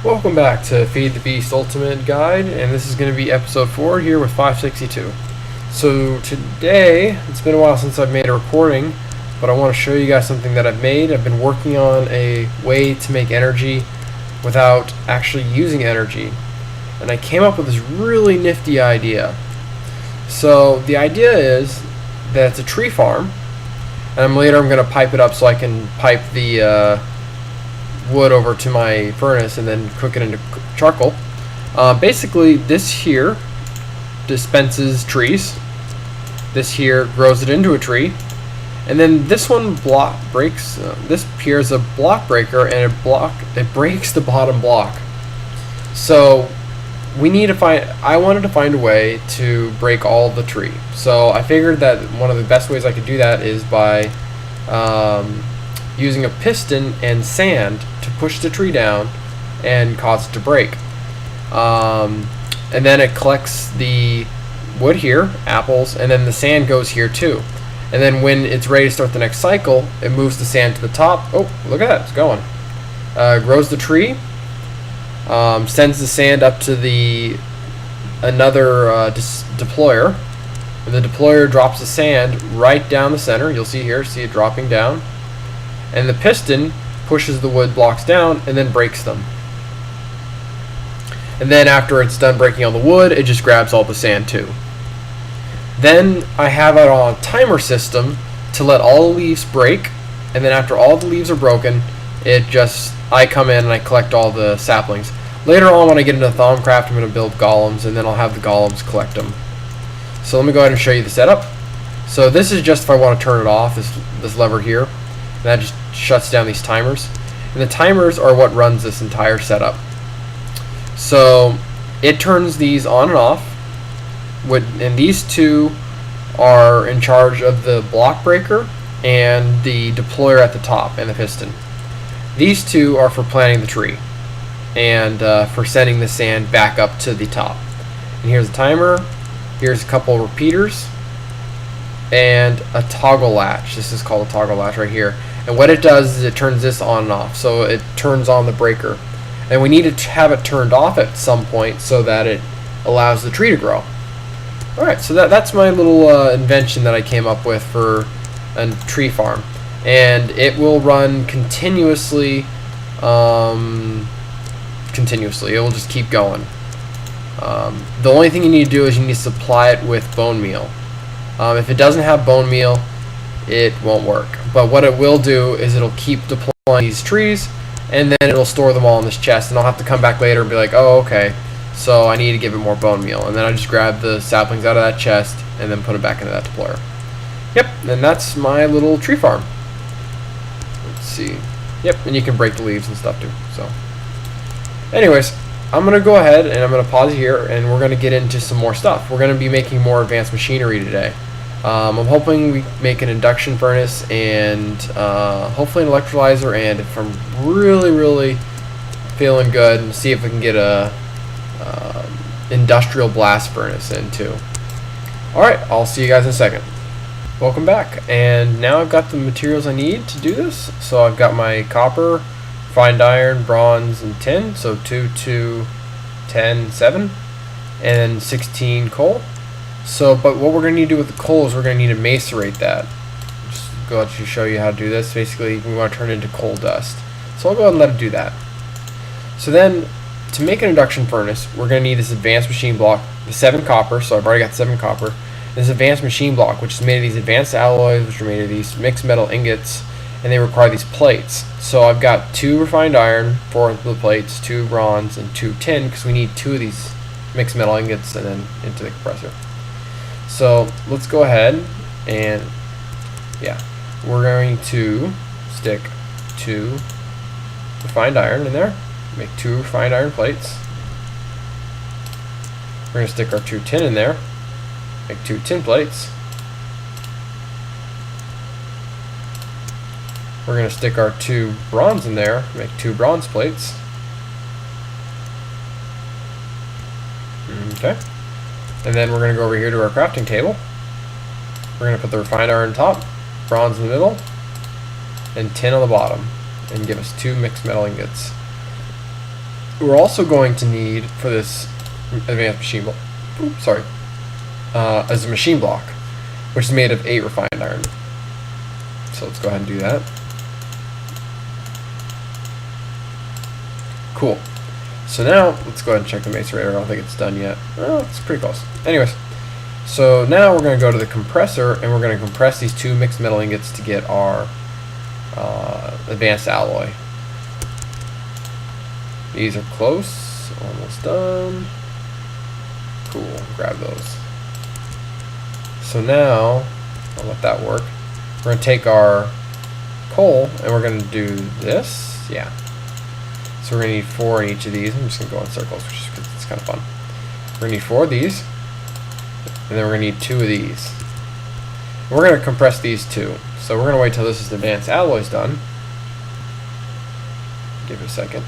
Welcome back to Feed the Beast Ultimate Guide, and this is going to be episode 4 here with 562. So today, it's been a while since I've made a recording, but I want to show you guys something that I've made. I've been working on a way to make energy without actually using energy, and I came up with this really nifty idea. So the idea is that it's a tree farm, and later I'm going to pipe it up so I can pipe the wood over to my furnace and then cook it into charcoal. Basically, this here dispenses trees. This here grows it into a tree, and then this one breaks. This here is a block breaker, and it breaks the bottom block. So we need to find. I wanted to find a way to break all the tree. So I figured that one of the best ways I could do that is by using a piston and sand to push the tree down and cause it to break. And then it collects the wood here, apples, and then the sand goes here too. And then when it's ready to start the next cycle, it moves the sand to the top. Oh, look at that, it's going. Grows the tree, sends the sand up to another deployer. And the deployer drops the sand right down the center. You'll see here, see it dropping down. And the piston pushes the wood blocks down and then breaks them. And then after it's done breaking all the wood, it just grabs all the sand too. Then I have it on a timer system to let all the leaves break, and then after all the leaves are broken, I come in and I collect all the saplings. Later on, when I get into Thaumcraft, I'm going to build golems, and then I'll have the golems collect them. So let me go ahead and show you the setup. So this is just if I want to turn it off, this lever here. And that just shuts down these timers. And the timers are what runs this entire setup. So it turns these on and off. And these two are in charge of the block breaker and the deployer at the top and the piston. These two are for planting the tree and for sending the sand back up to the top. And here's the timer. Here's a couple repeaters and a toggle latch. This is called a toggle latch right here. And what it does is it turns this on and off. So it turns on the breaker. And we need to have it turned off at some point so that it allows the tree to grow. Alright, so that's my little invention that I came up with for a tree farm. And it will run continuously. It will just keep going. The only thing you need to do is you need to supply it with bone meal. If it doesn't have bone meal, it won't work. But what it will do is it'll keep deploying these trees, and then it'll store them all in this chest, and I'll have to come back later and be like, oh, okay, so I need to give it more bone meal. And then I just grab the saplings out of that chest and then put it back into that deployer. Yep, and that's my little tree farm. Let's see. Yep, and you can break the leaves and stuff too. So, anyways, I'm going to go ahead and I'm going to pause here, and we're going to get into some more stuff. We're going to be making more advanced machinery today. I'm hoping we make an induction furnace and hopefully an electrolyzer, and if I'm really feeling good, and see if we can get a industrial blast furnace in too. Alright, I'll see you guys in a second. Welcome back, and now I've got the materials I need to do this. So I've got my copper, refined iron, bronze, and tin. So 2, 2, 10, 7, and 16 coal. So, but what we're going to need to do with the coal is we're going to need to macerate that. Just go ahead and show you how to do this. Basically, we want to turn it into coal dust. So I'll go ahead and let it do that. So then, to make an induction furnace, we're going to need this advanced machine block, the 7 copper. So I've already got 7 copper. This advanced machine block, which is made of these advanced alloys, which are made of these mixed metal ingots, and they require these plates. So I've got 2 refined iron, 4 of the plates, 2 bronze, and 2 tin, because we need 2 of these mixed metal ingots and then into the compressor. So let's go ahead and, yeah, we're going to stick 2 refined iron in there, make 2 refined iron plates. We're going to stick our 2 tin in there, make 2 tin plates. We're going to stick our 2 bronze in there, make 2 bronze plates. Okay. And then we're going to go over here to our crafting table. We're going to put the refined iron on top, bronze in the middle, and tin on the bottom, and give us 2 mixed metal ingots. we're also going to need for this advanced machine block, as a machine block, which is made of 8 refined iron. So let's go ahead and do that. Cool. So now let's go ahead and check the macerator. I don't think it's done yet. Oh, it's pretty close. Anyways, so now we're going to go to the compressor and we're going to compress these 2 mixed metal ingots to get our advanced alloy. These are close, almost done. Cool, grab those. So now, I'll let that work. We're going to take our coal and we're going to do this. Yeah. So we're going to need 4 in each of these. I'm just going to go in circles, which is because it's kind of fun. We're going to need 4 of these. And then we're going to need 2 of these. And we're going to compress these 2. So we're going to wait till this is advanced alloys done. Give it a second.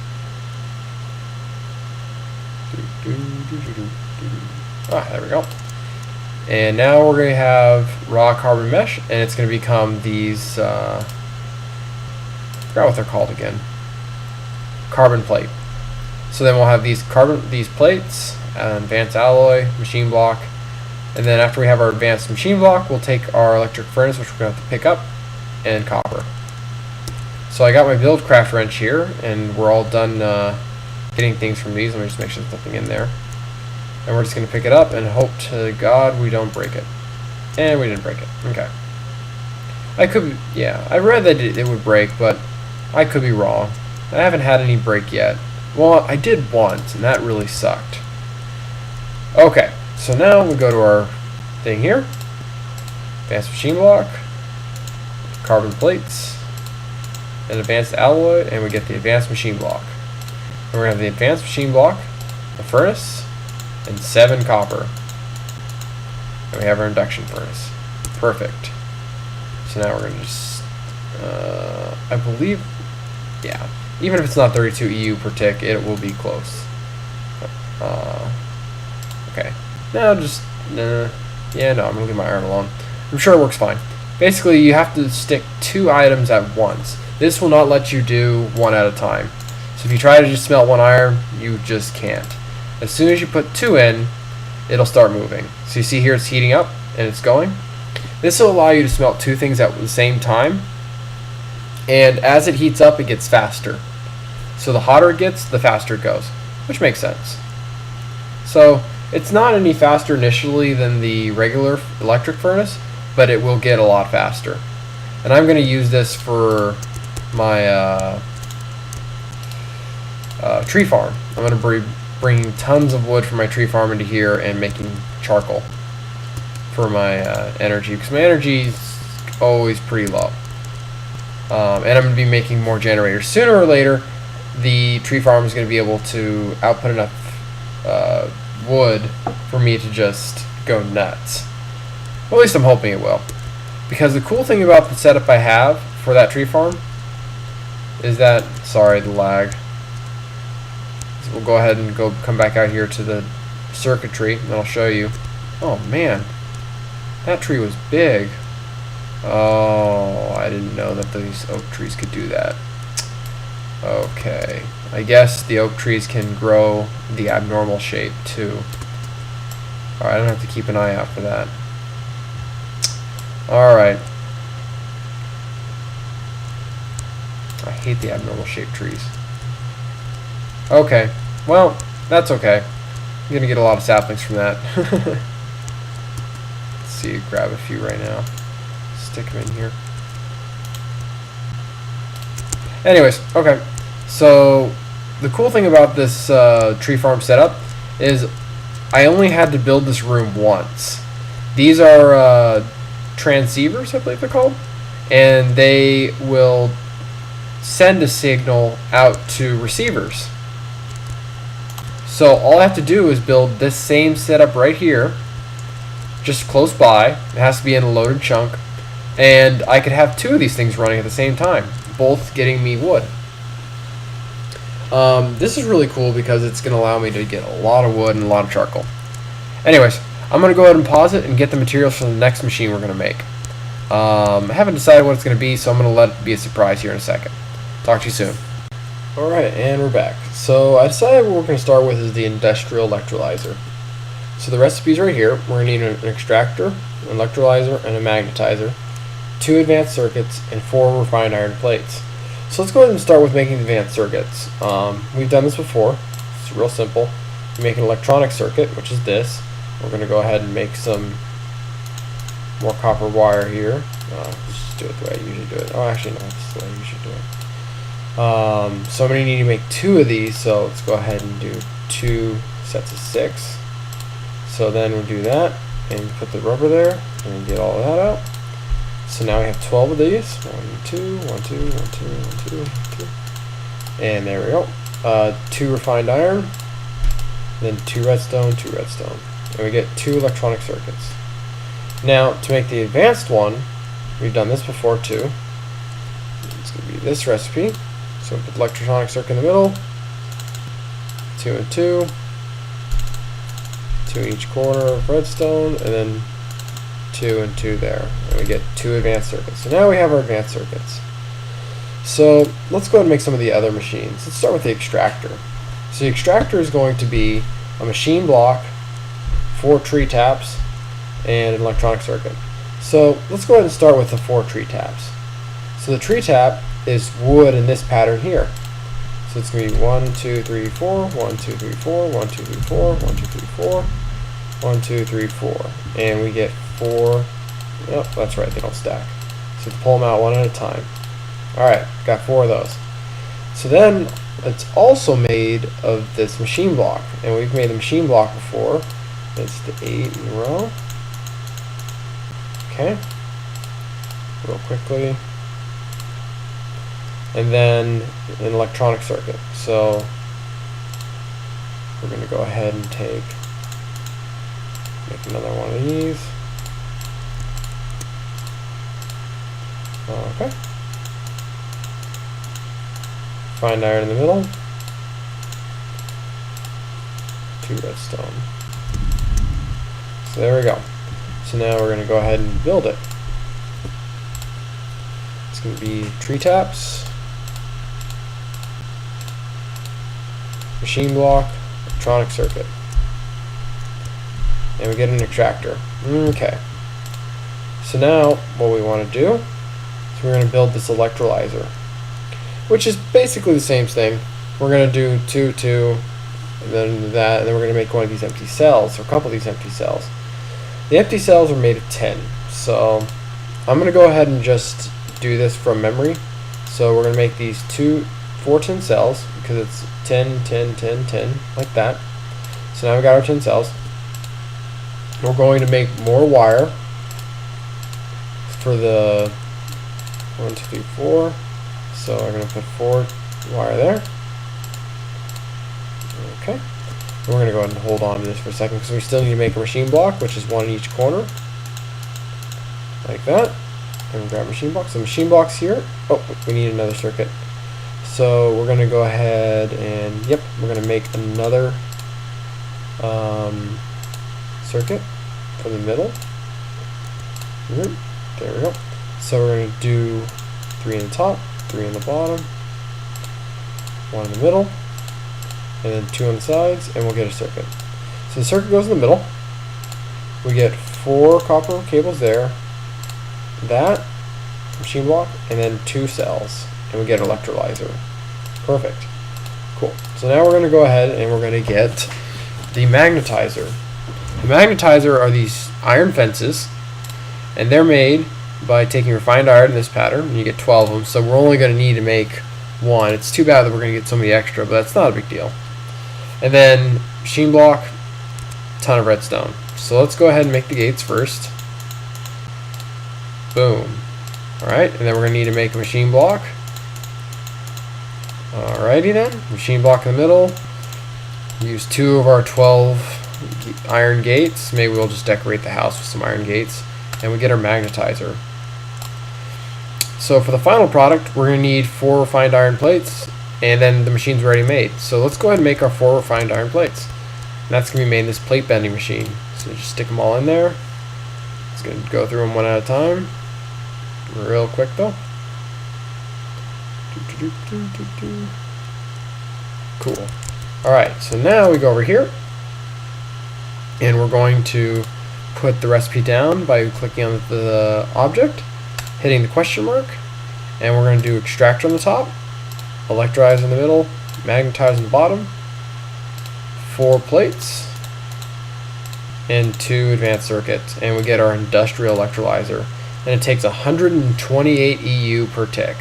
Ah, there we go. And now we're going to have raw carbon mesh, and it's going to become these, I forgot what they're called again. Carbon plate. So then we'll have these plates, advanced alloy, machine block, and then after we have our advanced machine block, we'll take our electric furnace, which we're going to have to pick up, and copper. So I got my build craft wrench here, and we're all done getting things from these. Let me just make sure there's nothing in there. And we're just going to pick it up and hope to God we don't break it. And we didn't break it. Okay. I could be, yeah, I read that it would break, but I could be wrong. I haven't had any break yet. Well, I did once, and that really sucked. Okay, so now we go to our thing here. Advanced machine block, carbon plates, and advanced alloy, and we get the advanced machine block. And we're going to have the advanced machine block, the furnace, and 7 copper. And we have our induction furnace. Perfect. So now we're going to just, I believe, yeah, even if it's not 32 EU per tick, it will be close. Okay. Now just, yeah, no, I'm going to leave my iron alone. I'm sure it works fine. Basically, you have to stick 2 items at once. This will not let you do 1 at a time. So if you try to just smelt 1 iron, you just can't. As soon as you put 2 in, it'll start moving. So you see here it's heating up and it's going. This will allow you to smelt 2 things at the same time. And as it heats up, it gets faster. So the hotter it gets, the faster it goes, which makes sense. So it's not any faster initially than the regular electric furnace, but it will get a lot faster. And I'm going to use this for my tree farm. I'm going to be bringing tons of wood from my tree farm into here and making charcoal for my energy, because my energy is always pretty low. And I'm going to be making more generators. Sooner or later, the tree farm is going to be able to output enough wood for me to just go nuts. Well, at least I'm hoping it will. Because the cool thing about the setup I have for that tree farm is that, sorry, the lag. So we'll go ahead and come back out here to the circuitry, and I'll show you. Oh man, that tree was big. Oh, I didn't know that these oak trees could do that. Okay, I guess the oak trees can grow the abnormal shape too. Alright, I don't have to keep an eye out for that. Alright. I hate the abnormal shaped trees. Okay, well, that's okay. I'm gonna get a lot of saplings from that. Let's see, grab a few right now. Stick them in here. Anyways, okay. So the cool thing about this tree farm setup is I only had to build this room once. These are transceivers, I believe they're called, and they will send a signal out to receivers. So all I have to do is build this same setup right here, just close by. It has to be in a loaded chunk, and I could have 2 of these things running at the same time, both getting me wood. This is really cool because it's going to allow me to get a lot of wood and a lot of charcoal. Anyways, I'm going to go ahead and pause it and get the materials for the next machine we're going to make. I haven't decided what it's going to be, so I'm going to let it be a surprise here in a second. Talk to you soon. Alright, and we're back. So I decided what we're going to start with is the industrial electrolyzer. So the recipe's right here. We're going to need an extractor, an electrolyzer, and a magnetizer, 2 advanced circuits, and 4 refined iron plates. So let's go ahead and start with making the advanced circuits. We've done this before. It's real simple. You make an electronic circuit, which is this. We're going to go ahead and make some more copper wire here. Let's just do it the way I usually do it. Oh, actually, no, that's the way I usually do it. So I'm going to need to make 2 of these, so let's go ahead and do 2 sets of 6. So then we'll do that, and put the rubber there, and get all of that out. So now we have 12 of these. 1, 2, 1, 2, 1, 2, 1, 2, 2. And there we go. 2 refined iron, then 2 redstone, 2 redstone. And we get 2 electronic circuits. Now, to make the advanced one, we've done this before too. It's going to be this recipe. So put the electronic circuit in the middle, 2 and 2, 2 in each corner of redstone, and then 2 and 2 there. And we get 2 advanced circuits. So now we have our advanced circuits. So let's go ahead and make some of the other machines. Let's start with the extractor. So the extractor is going to be a machine block, 4 tree taps, and an electronic circuit. So let's go ahead and start with the 4 tree taps. So the tree tap is wood in this pattern here. So it's going to be 1, 2, 3, 4, 1, 2, 3, 4, 1, 2, 3, 4, 1, 2, 3, 4, 1, 2, 3, 4. And we get 4. Yep, that's right, they don't stack. So pull them out one at a time. Alright, got 4 of those. So then it's also made of this machine block. And we've made the machine block before. It's the 8 in a row. Okay. Real quickly. And then an electronic circuit. So we're going to go ahead and make another one of these. Okay. Refined iron in the middle. 2 redstone. So there we go. So now we're going to go ahead and build it. It's going to be tree taps, machine block, electronic circuit, and we get an extractor. Okay. So now what we want to do is we're going to build this electrolyzer, which is basically the same thing. We're going to do 2, 2, and then that, and then we're going to make one of these empty cells, or a couple of these empty cells. The empty cells are made of tin, so I'm going to go ahead and just do this from memory. So we're going to make these 4 tin cells, because it's 10, 10, 10, 10, like that. So now we've got our 10 cells. We're going to make more wire for the 1, 2, 3, 4. So we're going to put 4 wire there. Okay. And we're going to go ahead and hold on to this for a second because we still need to make a machine block, which is 1 in each corner. Like that. And we'll grab machine blocks. So machine blocks here. Oh, we need another circuit. So we're going to go ahead and, yep, we're going to make another circuit from the middle. There we go. So we're going to do 3 in the top, 3 in the bottom, 1 in the middle, and then 2 on the sides, and we'll get a circuit. So the circuit goes in the middle. We get 4 copper cables there, that machine block, and then 2 cells, and we get an electrolyzer. Perfect. Cool. So now we're going to go ahead and we're going to get the magnetizer. The magnetizer are these iron fences, and they're made by taking refined iron in this pattern, and you get 12 of them, so we're only going to need to make 1. It's too bad that we're going to get so many extra, but that's not a big deal. And then machine block, ton of redstone. So let's go ahead and make the gates first. Boom. Alright, and then we're going to need to make a machine block. Alrighty then, machine block in the middle. Use 2 of our 12 iron gates. Maybe we'll just decorate the house with some iron gates. And we get our magnetizer. So for the final product, we're going to need 4 refined iron plates, and then the machine's already made. So let's go ahead and make our 4 refined iron plates. And that's going to be made in this plate bending machine. So just stick them all in there. It's going to go through them one at a time. Real quick though. Cool. Alright, so now we go over here, and we're going to put the recipe down by clicking on the object, hitting the question mark, and we're going to do extractor on the top, electrolyzer in the middle, magnetizer on the bottom, 4 plates, and 2 advanced circuits, and we get our industrial electrolyzer, and it takes 128 EU per tick.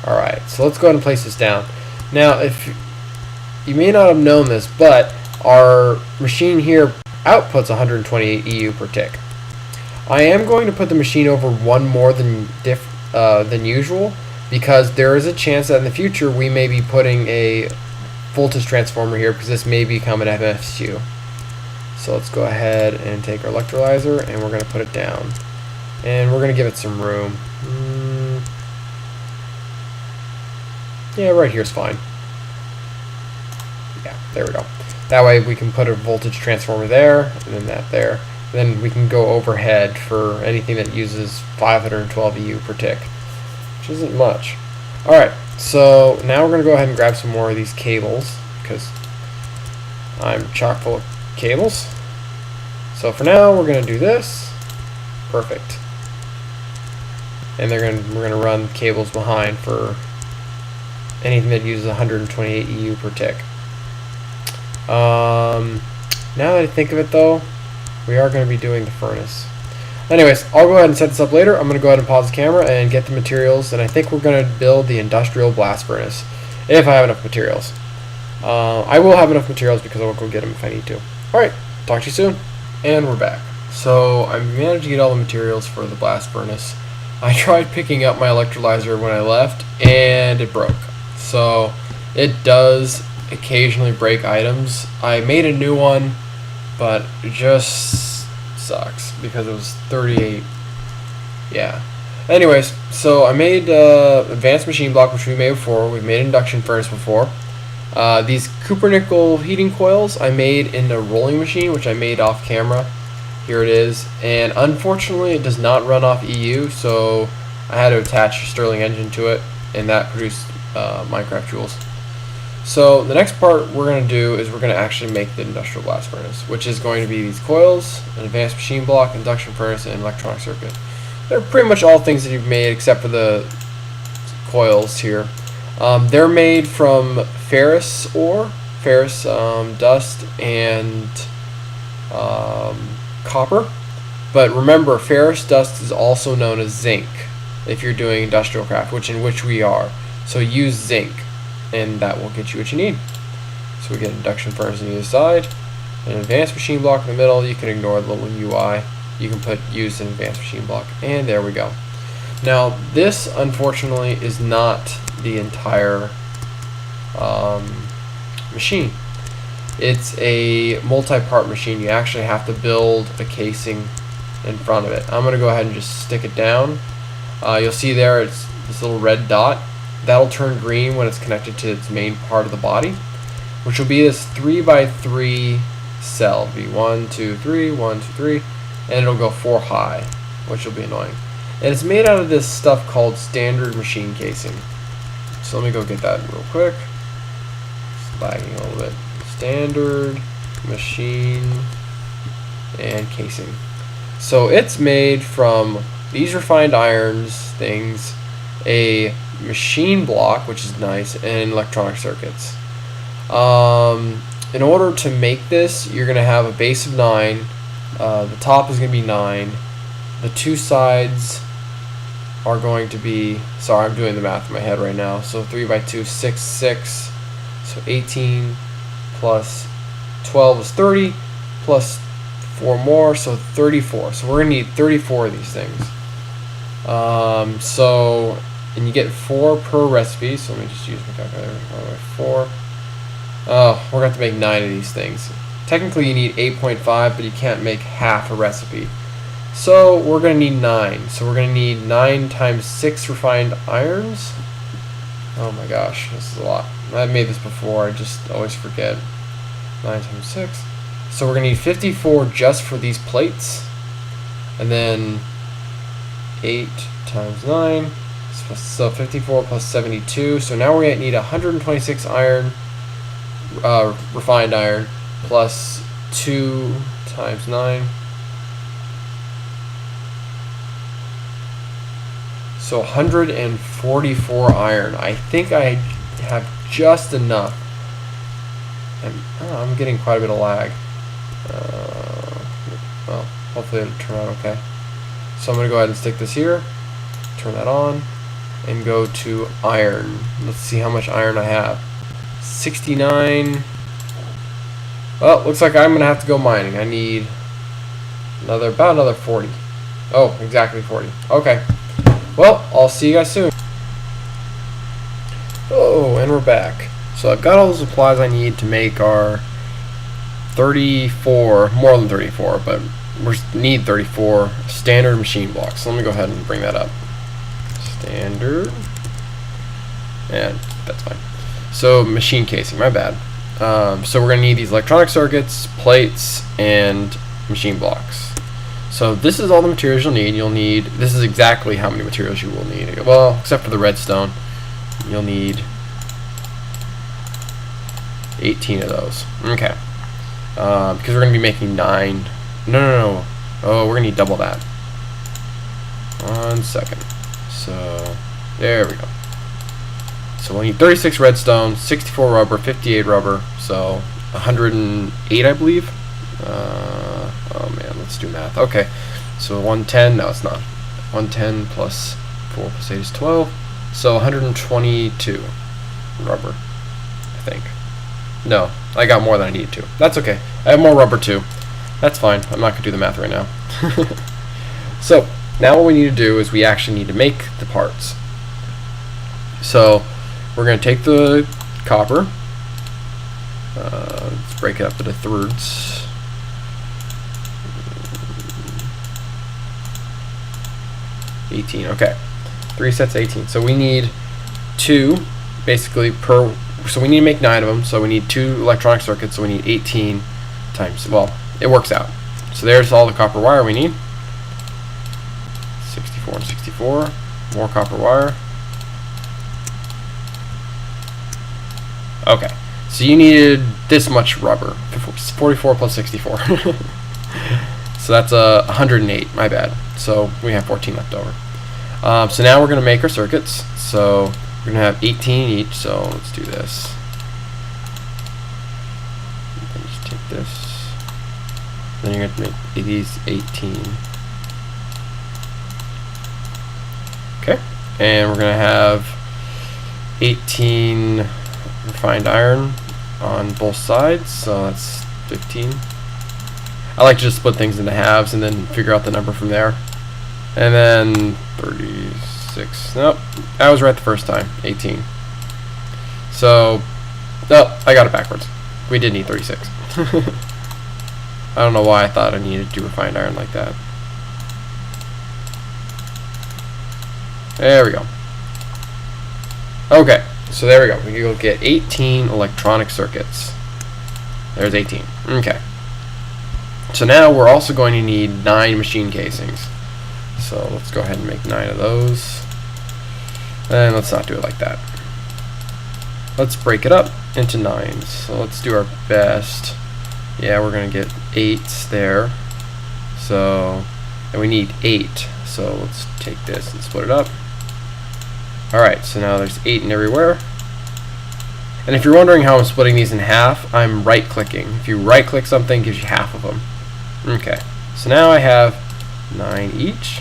Alright, so let's go ahead and place this down. Now, if you may not have known this, but our machine here outputs 128 EU per tick. I am going to put the machine over one more than usual, because there is a chance that in the future we may be putting a voltage transformer here, because this may become an MFSU. So let's go ahead and take our electrolyzer, and we're going to put it down, and we're going to give it some room. Yeah, right here's fine. Yeah, there we go. That way we can put a voltage transformer there, and then that there. Then we can go overhead for anything that uses 512 EU per tick, which isn't much. Alright, so now we're going to go ahead and grab some more of these cables, because I'm chock full of cables. So for now we're going to do this. Perfect. And we're going to run cables behind for anything that uses 128 EU per tick. Now that I think of it though, we are going to be doing the furnace. Anyways, I'll go ahead and set this up later. I'm going to go ahead and pause the camera and get the materials, and I think we're going to build the industrial blast furnace, if I have enough materials. I will have enough materials because I'll go get them if I need to. Alright, talk to you soon. And we're back. So I managed to get all the materials for the blast furnace. I tried picking up my electrolyzer when I left, and it broke. So it does occasionally break items. I made a new one, but it just sucks because it was 38. Yeah. Anyways, so I made advanced machine block, which we made before. We've made induction furnace before. These Cupernickel heating coils I made in a rolling machine, which I made off camera. Here it is, and unfortunately it does not run off EU, so I had to attach a Stirling engine to it, and that produced Minecraft joules. So the next part we're going to do is we're going to actually make the industrial blast furnace, which is going to be these coils, an advanced machine block, induction furnace, and electronic circuit. They're pretty much all things that you've made except for the coils here. They're made from ferrous ore, ferrous dust, and copper. But remember, ferrous dust is also known as zinc if you're doing industrial craft, in which we are. So use zinc, and that will get you what you need. So we get induction furnace on either side, an advanced machine block in the middle. You can ignore the little UI. You can put use an advanced machine block, and there we go. Now this unfortunately is not the entire machine. It's a multi-part machine. You actually have to build a casing in front of it. I'm going to go ahead and just stick it down. You'll see there it's this little red dot. That'll turn green when it's connected to its main part of the body, which will be this 3x3 cell. It'll be 1, 2, 3, 1, 2, 3, and it'll go 4 high, which will be annoying. And it's made out of this stuff called standard machine casing. So let me go get that real quick. It's lagging a little bit. Standard machine and casing. So it's made from these refined irons things, a machine block, which is nice, and electronic circuits. In order to make this, you're going to have a base of 9. The top is going to be 9. The two sides are going to be, sorry, I'm doing the math in my head right now. So 3 by 2, 6, 6. So 18 plus 12 is 30, plus 4 more, so 34. So we're going to need 34 of these things. And you get 4 per recipe, so let me just use my calculator. 4. We're going to have to make 9 of these things. Technically you need 8.5, but you can't make half a recipe. So we're going to need 9. So we're going to need 9 times 6 refined irons. Oh my gosh, this is a lot. I've made this before, I just always forget. 9 times 6. So we're going to need 54 just for these plates. And then 8 times 9. So 54 plus 72. So now we're going to need 126 iron refined iron plus 2 times 9. So 144 iron. I think I have just enough. And I'm getting quite a bit of lag. Well, hopefully it'll turn out okay. So I'm going to go ahead and stick this here, turn that on, and go to iron. Let's see how much iron I have. 69. Well, looks like I'm going to have to go mining. I need about another 40. Oh, exactly 40. Okay. Well, I'll see you guys soon. Oh, and we're back. So I've got all the supplies I need to make our 34, more than 34, but we need 34 standard machine blocks. So let me go ahead and bring that up. Standard. And that's fine. So machine casing, my bad. So we're going to need these electronic circuits, plates, and machine blocks. So this is all the materials you'll need. This is exactly how many materials you will need. Well, except for the redstone. You'll need 18 of those. Okay. Because we're going to be making 9. No. Oh, we're going to need double that. 1 second. So, there we go. So we'll need 36 redstone, 64 rubber, 58 rubber, so 108 I believe. Oh man, let's do math. Okay, so 110, no it's not. 110 plus 4 plus 8 is 12, so 122 rubber, I think. No, I got more than I needed to. That's okay, I have more rubber too. That's fine, I'm not going to do the math right now. So, now what we need to do is we actually need to make the parts. So, we're going to take the copper, let's break it up into thirds. Okay, 3 sets 18. So we need 2 basically per, so we need to make 9 of them, so we need 2 electronic circuits, so we need 18 times, well, it works out. So there's all the copper wire we need. 64 and 64, more copper wire. Okay, so you needed this much rubber, 44 plus 64. So that's 108, my bad. So we have 14 left over. So now we're going to make our circuits. So we're going to have 18 each, so let's do this. Just take this. Then you're going to make these 18. Okay, and we're going to have 18 refined iron on both sides, so that's 15. I like to just split things into halves and then figure out the number from there. And then 36, nope, I was right the first time, 18. So, no, I got it backwards. We did need 36. I don't know why I thought I needed to do refined iron like that. There we go. Okay, so there we go. We can go get 18 electronic circuits. There's 18. Okay. So now we're also going to need 9 machine casings. So let's go ahead and make 9 of those. And let's not do it like that. Let's break it up into 9s. So let's do our best. Yeah, we're going to get 8s there. So, and we need 8. So let's take this and split it up. Alright, so now there's 8 in everywhere. And if you're wondering how I'm splitting these in half, I'm right clicking. If you right click something, it gives you half of them. Okay, so now I have 9 each.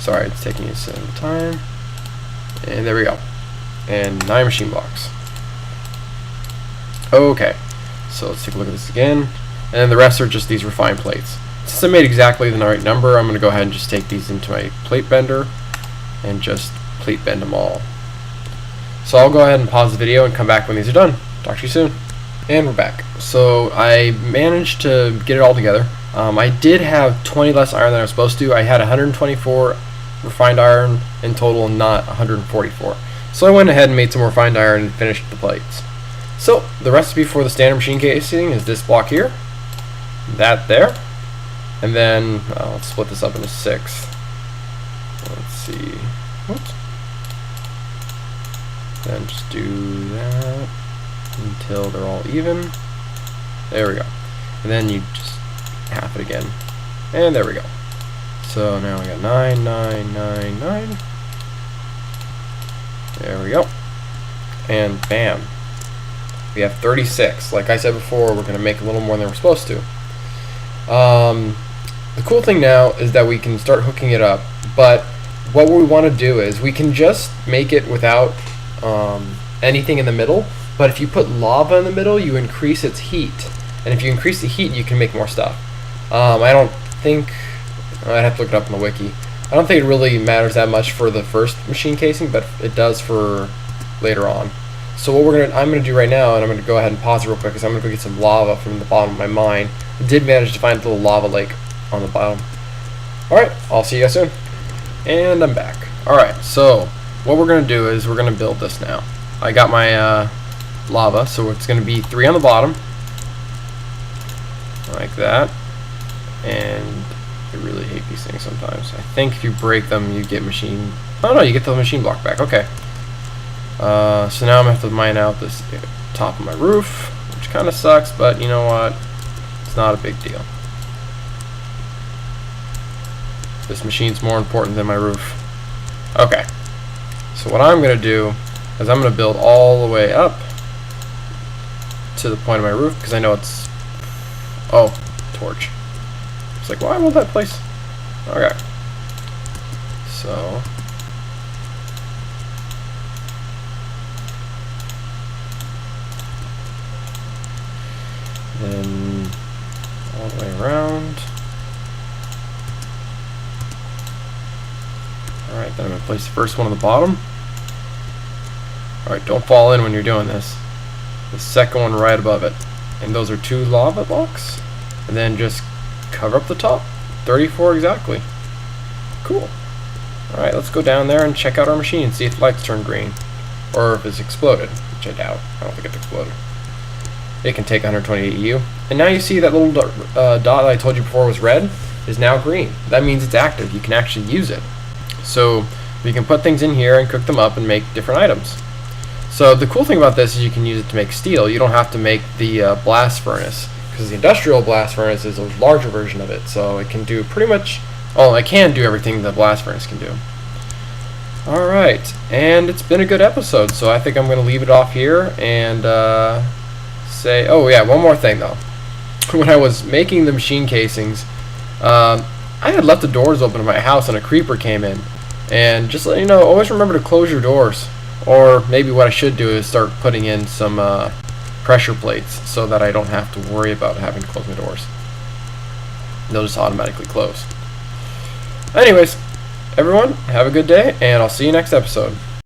Sorry, it's taking a some time. And there we go. And 9 machine blocks. Okay, so let's take a look at this again. And then the rest are just these refined plates. Since I made exactly the right number, I'm going to go ahead and just take these into my plate bender and just plate bend them all. So I'll go ahead and pause the video and come back when these are done. Talk to you soon. And we're back. So I managed to get it all together. I did have 20 less iron than I was supposed to. I had 124 refined iron in total, not 144. So I went ahead and made some more refined iron and finished the plates. So the recipe for the standard machine casing is this block here, that there, and then let's split this up into 6. Let's see. Oops. Then just do that until they're all even. There we go. And then you just half it again. And there we go. So now we got 9, 9, 9, 9. There we go. And bam. We have 36. Like I said before, we're going to make a little more than we're supposed to. The cool thing now is that we can start hooking it up, but what we want to do is we can just make it without anything in the middle, but if you put lava in the middle, you increase its heat. And if you increase the heat, you can make more stuff. I don't think, I'd have to look it up on the wiki. I don't think it really matters that much for the first machine casing, but it does for later on. So what I'm gonna do right now, and I'm gonna go ahead and pause it real quick, is I'm gonna go get some lava from the bottom of my mine. I did manage to find a little lava lake on the bottom. Alright, I'll see you guys soon. And I'm back. Alright, so what we're gonna do is we're gonna build this now. I got my lava, so it's gonna be 3 on the bottom. Like that. And I really hate these things sometimes. I think if you break them, you get machine... Oh no, you get the machine block back. Okay. So now I'm going to have to mine out this top of my roof, which kind of sucks, but you know what? It's not a big deal. This machine's more important than my roof. Okay. So what I'm going to do is I'm going to build all the way up to the point of my roof, because I know it's... Oh, torch. It's like, why won't that place? Okay. So... then all the way around. Alright, then I'm going to place the first one on the bottom. Alright, don't fall in when you're doing this. The second one right above it. And those are 2 lava blocks. And then just cover up the top. 34 exactly. Cool. Alright, let's go down there and check out our machine and see if the lights turn green. Or if it's exploded, which I doubt. I don't think it's exploded. It can take 128 EU. And now you see that little dot that I told you before was red is now green. That means it's active. You can actually use it. So we can put things in here and cook them up and make different items. So the cool thing about this is you can use it to make steel. You don't have to make the blast furnace, because the industrial blast furnace is a larger version of it. So it can do pretty much, oh, it can do everything the blast furnace can do. Alright, and it's been a good episode, so I think I'm going to leave it off here and say, oh yeah, one more thing though. When I was making the machine casings, I had left the doors open in my house and a creeper came in. And just let you know, always remember to close your doors. Or maybe what I should do is start putting in some pressure plates so that I don't have to worry about having to close my doors. They'll just automatically close. Anyways, everyone, have a good day, and I'll see you next episode.